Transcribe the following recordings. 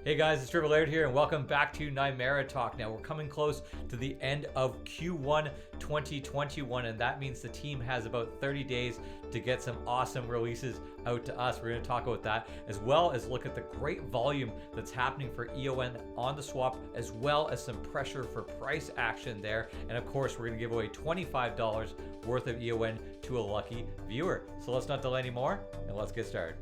Hey guys, it's Triple Laird here, and welcome back to Nimera Talk. Now, we're coming close to the end of Q1 2021, and that means the team has about 30 days to get some awesome releases out to us. We're going to talk about that, as well as look at the great volume that's happening for EON on the swap, as well as some pressure for price action there. And of course, we're going to give away $25 worth of EON to a lucky viewer. So let's not delay anymore, and let's get started.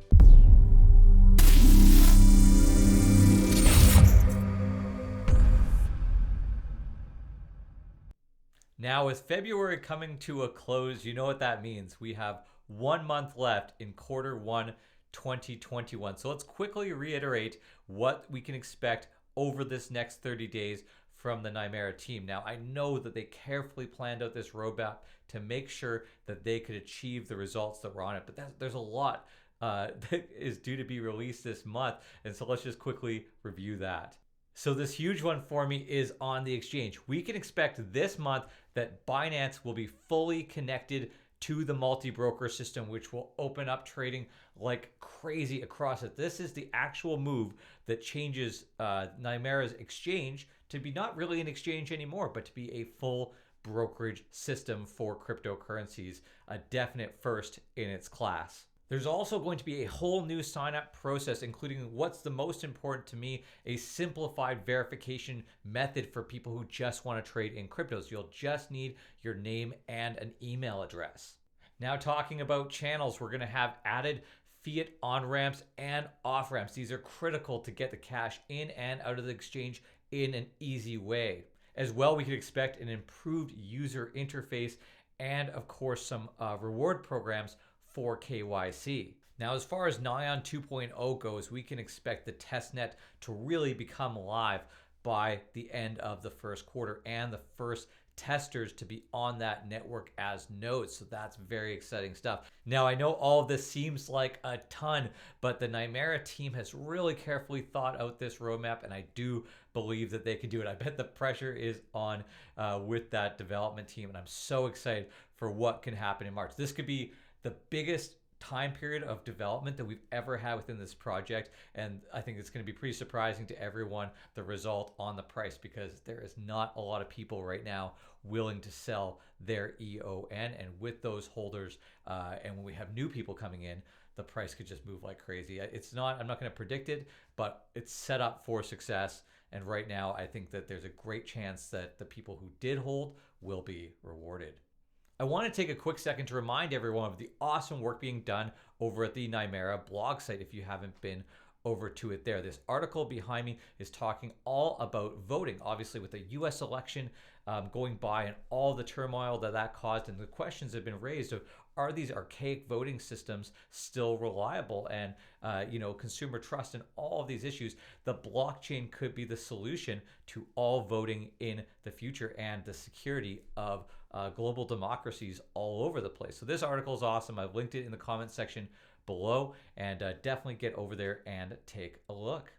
Now, with February coming to a close, you know what that means. We have 1 month left in Q1 2021. So let's quickly reiterate what we can expect over this next 30 days from the Nimera team. Now, I know that they carefully planned out this roadmap to make sure that they could achieve the results that were on it, but there's a lot that is due to be released this month. And so let's just quickly review that. So this huge one for me is on the exchange. We can expect this month that Binance will be fully connected to the multi-broker system, which will open up trading like crazy across it. This is the actual move that changes Nimera's exchange to be not really an exchange anymore, but to be a full brokerage system for cryptocurrencies, a definite first in its class. There's also going to be a whole new sign-up process, including what's the most important to me, a simplified verification method for people who just want to trade in cryptos. You'll just need your name and an email address. Now, talking about channels, we're going to have added fiat on-ramps and off-ramps. These are critical to get the cash in and out of the exchange in an easy way. As well, we could expect an improved user interface and, of course, some reward programs for KYC. Now, as far as Nion 2.0 goes, we can expect the testnet to really become live by the end of the first quarter and the first testers to be on that network as nodes. So that's very exciting stuff. Now, I know all of this seems like a ton, but the Nimera team has really carefully thought out this roadmap, and I do believe that they can do it. I bet the pressure is on with that development team, and I'm so excited for what can happen in March. This could be the biggest time period of development that we've ever had within this project, and I think it's going to be pretty surprising to everyone, the result on the price, because there is not a lot of people right now willing to sell their EON, and with those holders and when we have new people coming in, the price could just move like crazy. I'm not going to predict it, but it's set up for success, and right now I think that there's a great chance that the people who did hold will be rewarded. I want to take a quick second to remind everyone of the awesome work being done over at the Nimera blog site if you haven't been over to it there. This article behind me is talking all about voting, obviously with the US election going by and all the turmoil that caused, and the questions have been raised of, are these archaic voting systems still reliable, and consumer trust and all of these issues. The blockchain could be the solution to all voting in the future and the security of global democracies all over the place. So this article is awesome. I've linked it in the comment section below, and definitely get over there and take a look.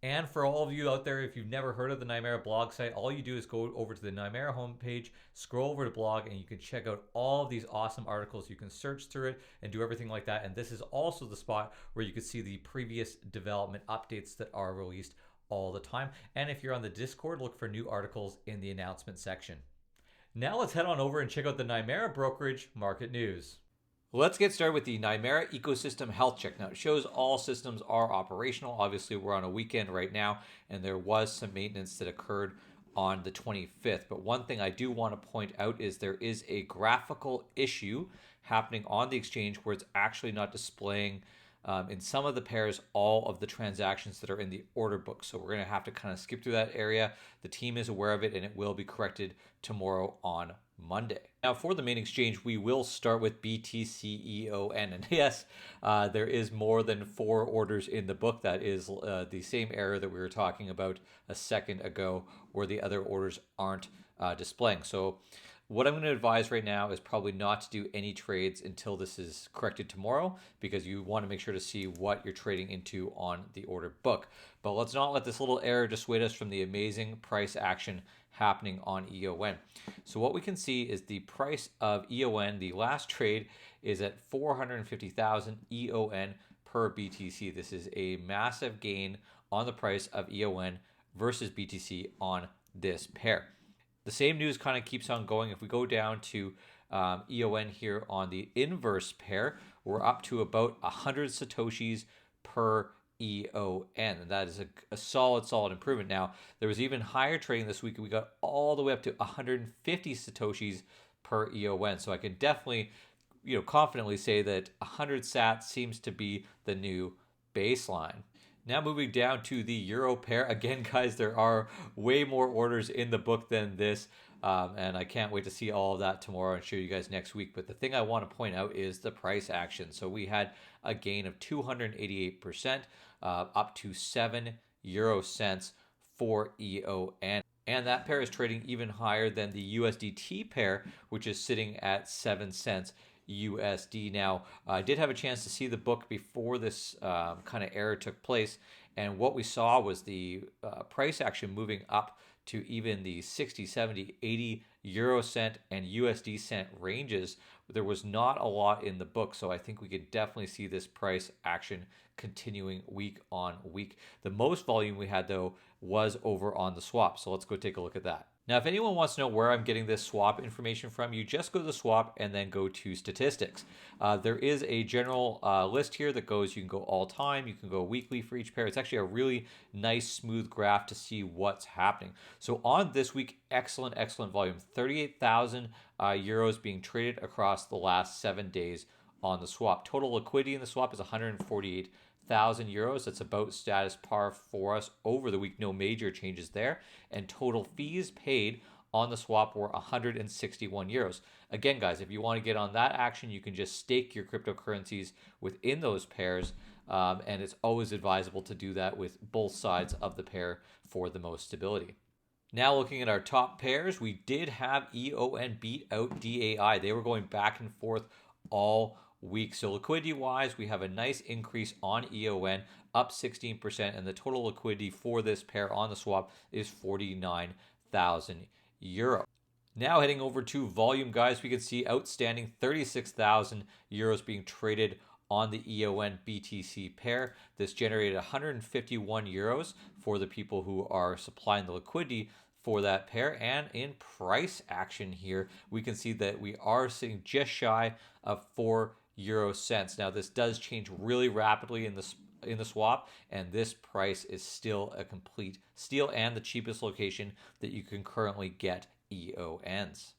And for all of you out there, if you've never heard of the Nimera blog site, all you do is go over to the Nimera homepage, scroll over to blog, and you can check out all of these awesome articles. You can search through it and do everything like that. And this is also the spot where you can see the previous development updates that are released all the time. And if you're on the Discord, look for new articles in the announcement section. Now let's head on over and check out the Nimera brokerage market news. Let's get started with the Nimera ecosystem health check. Now, it shows all systems are operational. Obviously, we're on a weekend right now, and there was some maintenance that occurred on the 25th. But one thing I do want to point out is there is a graphical issue happening on the exchange where it's actually not displaying in some of the pairs all of the transactions that are in the order book. So we're going to have to kind of skip through that area. The team is aware of it, and it will be corrected tomorrow on Monday. Now, for the main exchange, we will start with BTCEON. And yes, there is more than 4 orders in the book. That is the same error that we were talking about a second ago, where the other orders aren't displaying. So what I'm going to advise right now is probably not to do any trades until this is corrected tomorrow, because you want to make sure to see what you're trading into on the order book. But let's not let this little error dissuade us from the amazing price action happening on EON. So what we can see is the price of EON, the last trade, is at 450,000 EON per BTC. This is a massive gain on the price of EON versus BTC on this pair. The same news kind of keeps on going. If we go down to EON here on the inverse pair, we're up to about 100 Satoshis per EON. And that is a solid improvement. Now, there was even higher trading this week. We got all the way up to 150 Satoshis per EON. So I can definitely, confidently say that 100 sats seems to be the new baseline. Now moving down to the euro pair. Again, guys, there are way more orders in the book than this. And I can't wait to see all of that tomorrow and show you guys next week. But the thing I want to point out is the price action. So we had a gain of 288%, up to 7 euro cents for EON. And that pair is trading even higher than the USDT pair, which is sitting at 7 cents USD. Now, I did have a chance to see the book before this kind of error took place. And what we saw was the price action moving up to even the 60, 70, 80 euro cent and USD cent ranges. There was not a lot in the book, so I think we could definitely see this price action continuing week on week. The most volume we had, though, was over on the swap. So let's go take a look at that. Now, if anyone wants to know where I'm getting this swap information from, you just go to the swap and then go to statistics. There is a general list here that goes, you can go all time, you can go weekly for each pair. It's actually a really nice, smooth graph to see what's happening. So on this week, excellent volume, 38,000 euros being traded across the last 7 days on the swap. Total liquidity in the swap is 148,000 euros. That's about status par for us over the week. No major changes there. And total fees paid on the swap were 161 euros. Again, guys, if you want to get on that action, you can just stake your cryptocurrencies within those pairs. And it's always advisable to do that with both sides of the pair for the most stability. Now looking at our top pairs, we did have EON beat out DAI. They were going back and forth all week. So liquidity wise, we have a nice increase on EON, up 16%, and the total liquidity for this pair on the swap is 49,000 euro. Now heading over to volume, guys, we can see outstanding 36,000 euros being traded on the EON BTC pair. This generated 151 euros for the people who are supplying the liquidity for that pair. And in price action here, we can see that we are sitting just shy of 4 euro cents. Now this does change really rapidly in the swap, and this price is still a complete steal and the cheapest location that you can currently get EONs.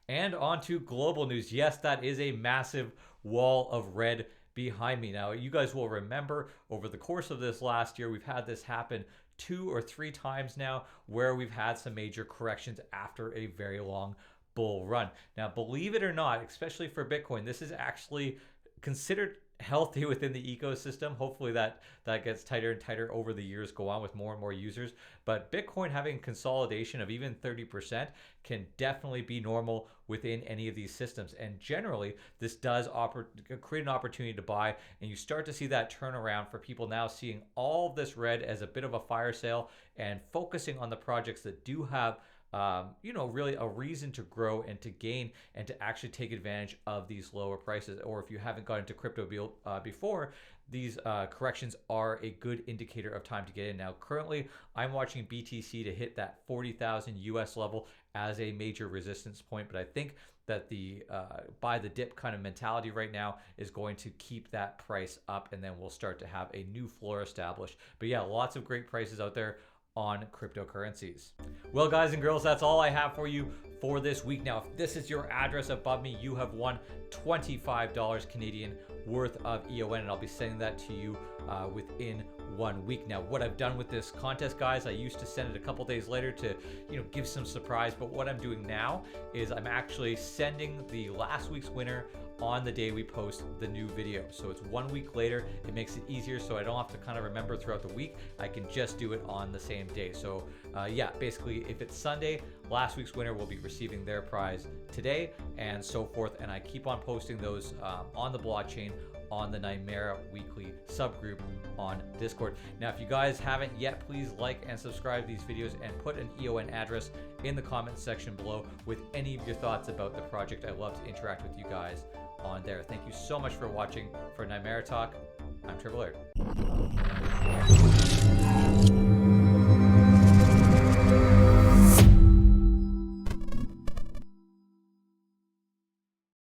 And on to global news. Yes, that is a massive wall of red behind me. Now, you guys will remember over the course of this last year, we've had this happen 2 or 3 times now where we've had some major corrections after a very long bull run. Now, believe it or not, especially for Bitcoin, this is actually considered healthy within the ecosystem. Hopefully that gets tighter and tighter over the years go on with more and more users. But Bitcoin having consolidation of even 30% can definitely be normal within any of these systems. And generally, this does create an opportunity to buy. And you start to see that turnaround for people now seeing all of this red as a bit of a fire sale and focusing on the projects that do have really a reason to grow and to gain and to actually take advantage of these lower prices. Or if you haven't got into crypto before, these corrections are a good indicator of time to get in. Now, currently, I'm watching BTC to hit that 40,000 US level as a major resistance point, but I think that the buy the dip kind of mentality right now is going to keep that price up, and then we'll start to have a new floor established. But yeah, lots of great prices out there on cryptocurrencies. Well, guys and girls, that's all I have for you for this week. Now, if this is your address above me, you have won $25 Canadian worth of EON, and I'll be sending that to you within 1 week. Now, what I've done with this contest, guys, I used to send it a couple days later to give some surprise, but what I'm doing now is I'm actually sending the last week's winner on the day we post the new video. So it's 1 week later. It makes it easier so I don't have to kind of remember throughout the week. I can just do it on the same day. So yeah, basically if it's Sunday, last week's winner will be receiving their prize today and so forth. And I keep on posting those on the blockchain on the Nimera weekly subgroup on Discord. Now, if you guys haven't yet, please like and subscribe to these videos and put an EON address in the comment section below with any of your thoughts about the project. I love to interact with you guys on there. Thank you so much for watching. For Nimera Talk, I'm Triple Air.